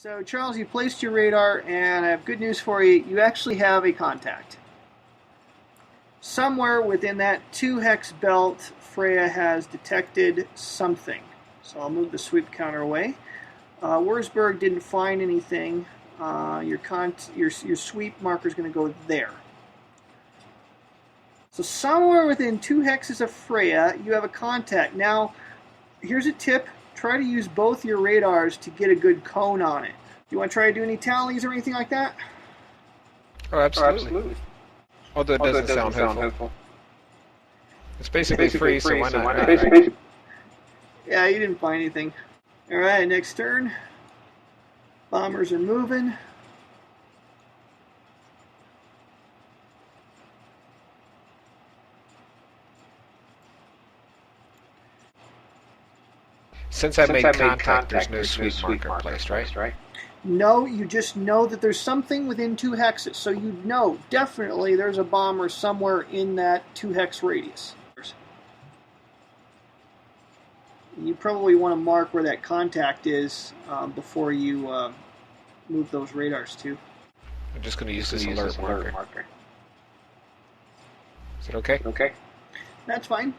So Charles, you placed your radar, and I have good news for you. You actually have a contact. Somewhere within that 2-hex belt, Freya has detected something. So I'll move the sweep counter away. Wurzburg didn't find anything. Your sweep marker is going to go there. So somewhere within 2 hexes of Freya, you have a contact. Now, here's a tip. Try to use both your radars to get a good cone on it. You want to try to do any tallies or anything like that? Oh, absolutely. Although it doesn't sound helpful. It's basically free, so why not? Right? Yeah, you didn't find anything. Alright, next turn. Bombers are moving. Since I made contact, there's no sweep marker placed, right? No, you just know that there's something within 2 hexes. So you know definitely there's a bomber somewhere in that 2-hex radius. You probably want to mark where that contact is before you move those radars to. I'm just going to use this alert marker. Is it okay? Okay. That's fine.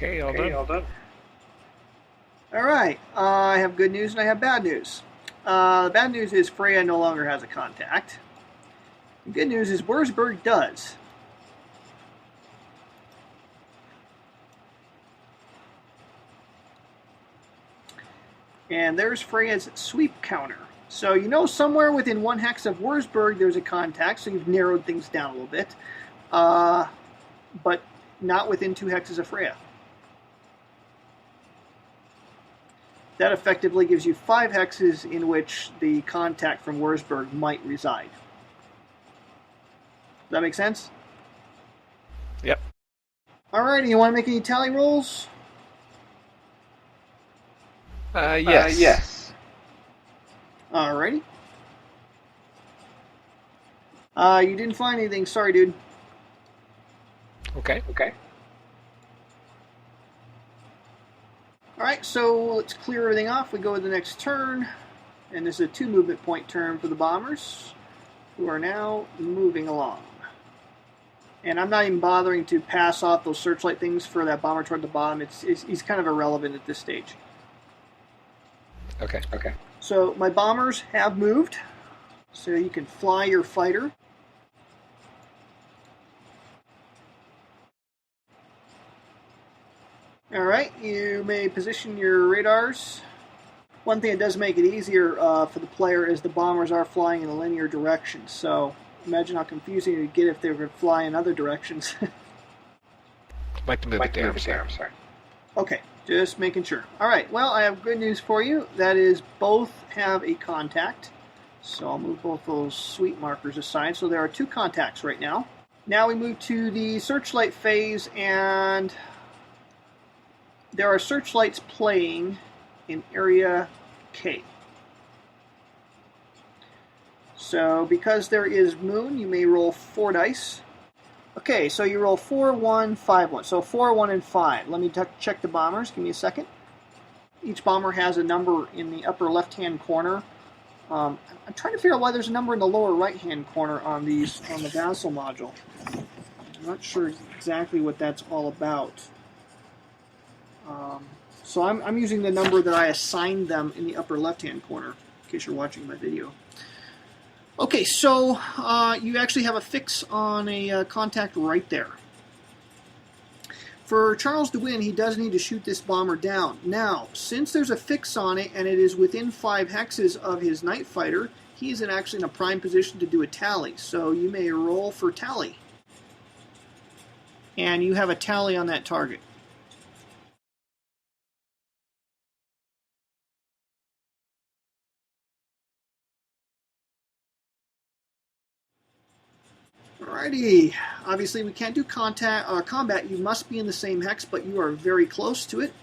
Okay, all done. All right. I have good news and I have bad news. The bad news is Freya no longer has a contact. The good news is Wurzburg does. And there's Freya's sweep counter. So you know somewhere within 1 hex of Wurzburg there's a contact, so you've narrowed things down a little bit. But not within 2 hexes of Freya. That effectively gives you 5 hexes in which the contact from Wurzburg might reside. Does that make sense? Yep. Alrighty, you want to make any tally rolls? Yes. Alrighty. You didn't find anything. Sorry, dude. Okay. Alright, so let's clear everything off. We go to the next turn. And this is a 2 movement point turn for the bombers, who are now moving along. And I'm not even bothering to pass off those searchlight things for that bomber toward the bottom. He's kind of irrelevant at this stage. Okay. So my bombers have moved. So you can fly your fighter. Alright, you may position your radars. One thing that does make it easier for the player is the bombers are flying in a linear direction, so imagine how confusing it would get if they were to fly in other directions. Like to move it there, I'm sorry. Okay, just making sure. Alright, well, I have good news for you. That is, both have a contact. So I'll move both those sweep markers aside. So there are 2 contacts right now. Now we move to the searchlight phase, and there are searchlights playing in area K. So because there is moon, you may roll 4 dice. Okay, so you roll 4, 1, 5, 1. So 4, 1, and 5. Let me check the bombers. Give me a second. Each bomber has a number in the upper left-hand corner. I'm trying to figure out why there's a number in the lower right-hand corner on the Vassal module. I'm not sure exactly what that's all about. So I'm using the number that I assigned them in the upper left-hand corner, in case you're watching my video. Okay, so you actually have a fix on a contact right there. For Charles to win, he does need to shoot this bomber down. Now, since there's a fix on it and it is within 5 hexes of his Nightfighter, he is actually in a prime position to do a tally. So you may roll for tally. And you have a tally on that target. Alrighty, obviously we can't do combat, you must be in the same hex, but you are very close to it.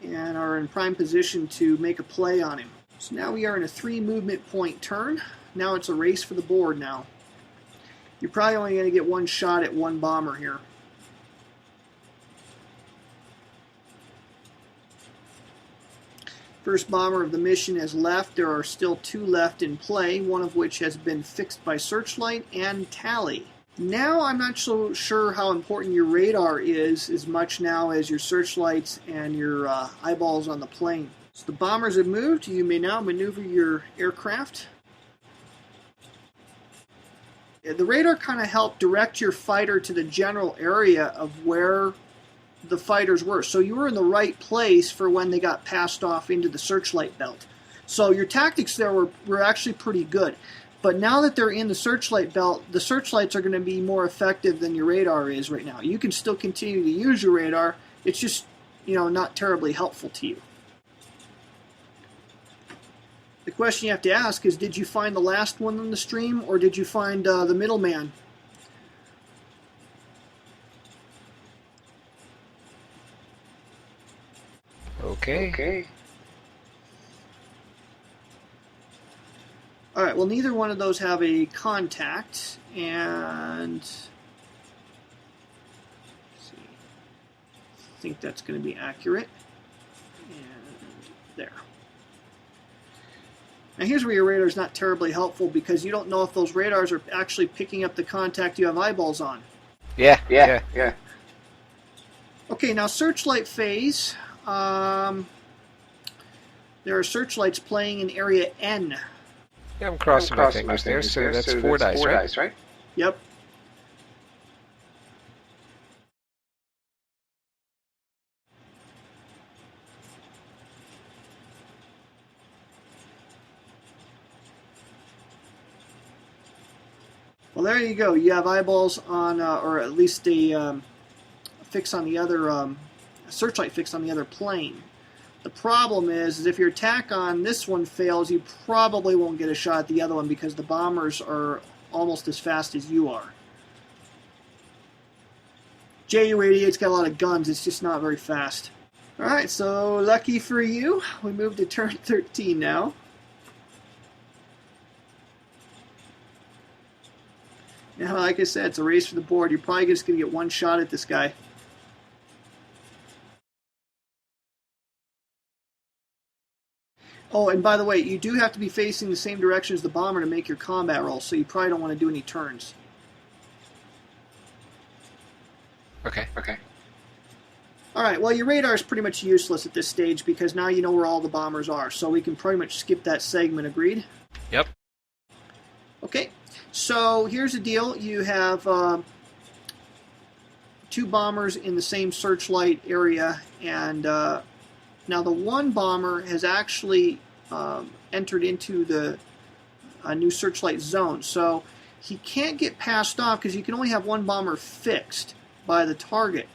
and are in prime position to make a play on him. So now we are in a 3 movement point turn. Now it's a race for the board now. You're probably only going to get one shot at one bomber here. First bomber of the mission has left. There are still 2 left in play, one of which has been fixed by searchlight and tally. Now I'm not so sure how important your radar is as much now as your searchlights and your eyeballs on the plane. So the bombers have moved. You may now maneuver your aircraft. The radar kind of helped direct your fighter to the general area of where the fighters were. So you were in the right place for when they got passed off into the searchlight belt. So your tactics there were actually pretty good. But now that they're in the searchlight belt, the searchlights are going to be more effective than your radar is right now. You can still continue to use your radar. It's just, not terribly helpful to you. The question you have to ask is, did you find the last one on the stream, or did you find the middleman? Okay. All right, well, neither one of those have a contact, and let's see. I think that's going to be accurate. And there. Now here's where your radar is not terribly helpful, because you don't know if those radars are actually picking up the contact you have eyeballs on. Yeah. Okay, now searchlight phase. There are searchlights playing in area N. Yeah, I'm crossing my fingers there, so that's 4 dice, right? Yep. Well, there you go. You have eyeballs on, or at least a fix on the other, searchlight fix on the other plane. The problem is if your attack on this one fails, you probably won't get a shot at the other one because the bombers are almost as fast as you are. Ju-88's got a lot of guns. It's just not very fast. All right, so lucky for you, we move to turn 13 now. Now, like I said, it's a race for the board. You're probably just going to get one shot at this guy. Oh, and by the way, you do have to be facing the same direction as the bomber to make your combat roll, so you probably don't want to do any turns. Okay. Alright, well, your radar is pretty much useless at this stage because now you know where all the bombers are, so we can pretty much skip that segment, agreed? Yep. Okay, so here's the deal. You have 2 bombers in the same searchlight area, and now the one bomber has actually entered into the new searchlight zone, so he can't get passed off because you can only have one bomber fixed by the target.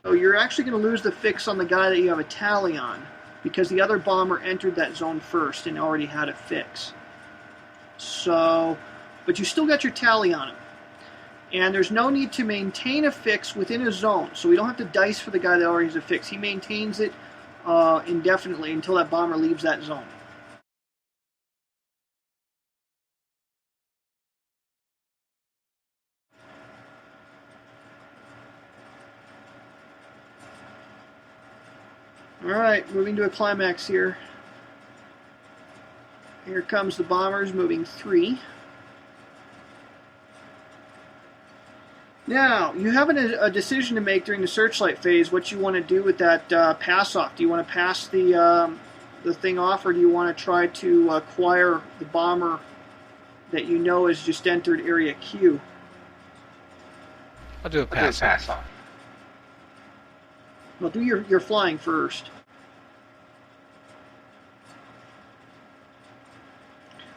So you're actually going to lose the fix on the guy that you have a tally on because the other bomber entered that zone first and already had a fix. So, but you still got your tally on him. And there's no need to maintain a fix within a zone, so we don't have to dice for the guy that already has a fix. He maintains it indefinitely until that bomber leaves that zone. Alright, moving to a climax here. Here comes the bombers, moving 3. Now, you have a decision to make during the searchlight phase what you want to do with that pass-off. Do you want to pass the thing off, or do you want to try to acquire the bomber that you know has just entered area Q? I'll do a pass-off. Well, do your flying first.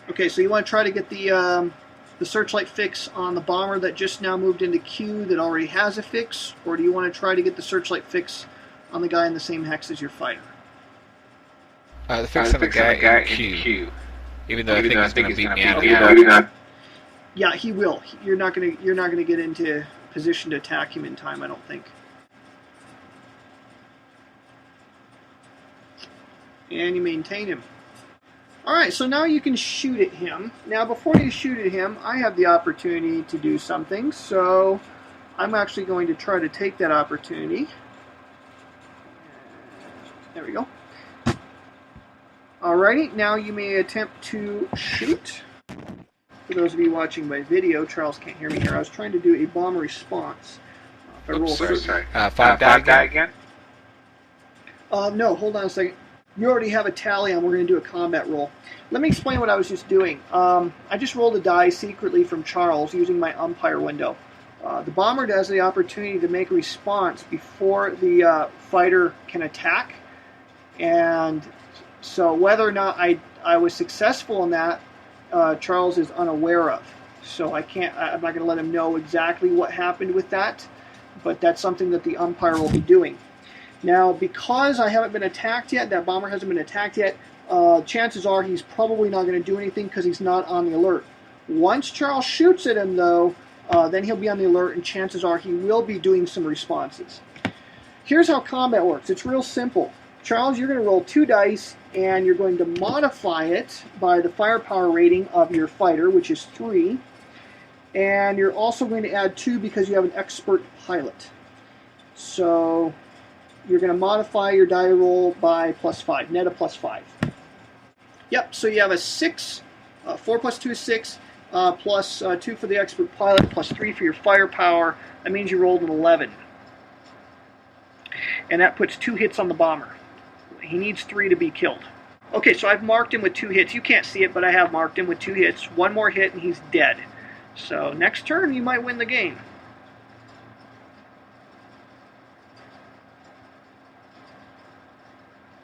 Okay, so you want to try to get the searchlight fix on the bomber that just now moved into Q that already has a fix, or do you want to try to get the searchlight fix on the guy in the same hex as your fighter? The fix on the guy in Q. Even though I think he's going to beat me out. Yeah, he will. You're not gonna get into position to attack him in time, I don't think. And you maintain him. Alright, so now you can shoot at him. Now before you shoot at him, I have the opportunity to do something, so I'm actually going to try to take that opportunity. There we go. Alrighty, now you may attempt to shoot. For those of you watching by video, Charles can't hear me here. I was trying to do a bomb response. If I roll sorry. 5 die again? No, hold on a second. You already have a tally on. We're going to do a combat roll. Let me explain what I was just doing. I just rolled a die secretly from Charles using my umpire window. The bomber has the opportunity to make a response before the fighter can attack. And so whether or not I was successful in that, Charles is unaware of. So I'm not going to let him know exactly what happened with that, but that's something that the umpire will be doing. Now, because I haven't been attacked yet, that bomber hasn't been attacked yet, chances are he's probably not going to do anything because he's not on the alert. Once Charles shoots at him, though, then he'll be on the alert, and chances are he will be doing some responses. Here's how combat works. It's real simple. Charles, you're going to roll 2 dice, and you're going to modify it by the firepower rating of your fighter, which is 3. And you're also going to add 2 because you have an expert pilot. So you're going to modify your die roll by +5, net of +5. Yep, so you have a 6, 4 plus 2 is 6, plus 2 for the expert pilot, plus 3 for your firepower. That means you rolled an 11. And that puts 2 hits on the bomber. He needs 3 to be killed. Okay, so I've marked him with 2 hits. You can't see it, but I have marked him with 2 hits. 1 more hit and he's dead. So next turn you might win the game.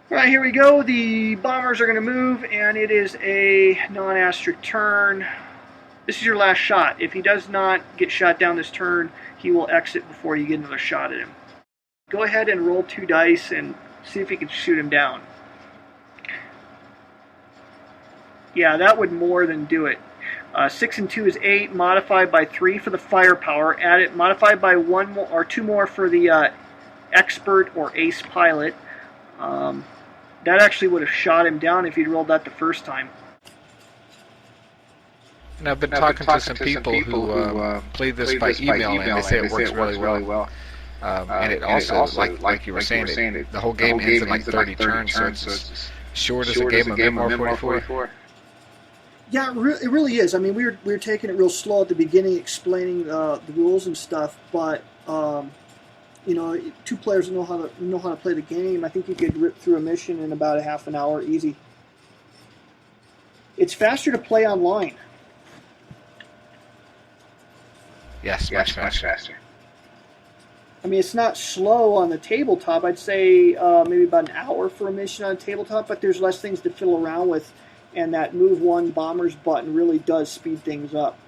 Alright, here we go. The bombers are going to move, and it is a non-asterisk turn. This is your last shot. If he does not get shot down this turn, he will exit before you get another shot at him. Go ahead and roll 2 dice and see if you can shoot him down. Yeah, that would more than do it. 6 and 2 is 8, modified by 3 for the firepower. Add it, modified by 1 more, or 2 more for the expert or ace pilot. That actually would have shot him down if he'd rolled that the first time. And I've been talking to some people who played this by email, and they say it works really well. And it also, like you were saying, the whole game ends in like 30 turns, so it's as short as a game of MR44. Yeah, it really is. I mean, we were taking it real slow at the beginning, explaining the rules and stuff, but you know, 2 players know how to play the game. I think you could rip through a mission in about a half an hour, easy. It's faster to play online. Yes, much faster. I mean, it's not slow on the tabletop. I'd say maybe about an hour for a mission on a tabletop, but there's less things to fiddle around with, and that Move 1 Bombers button really does speed things up.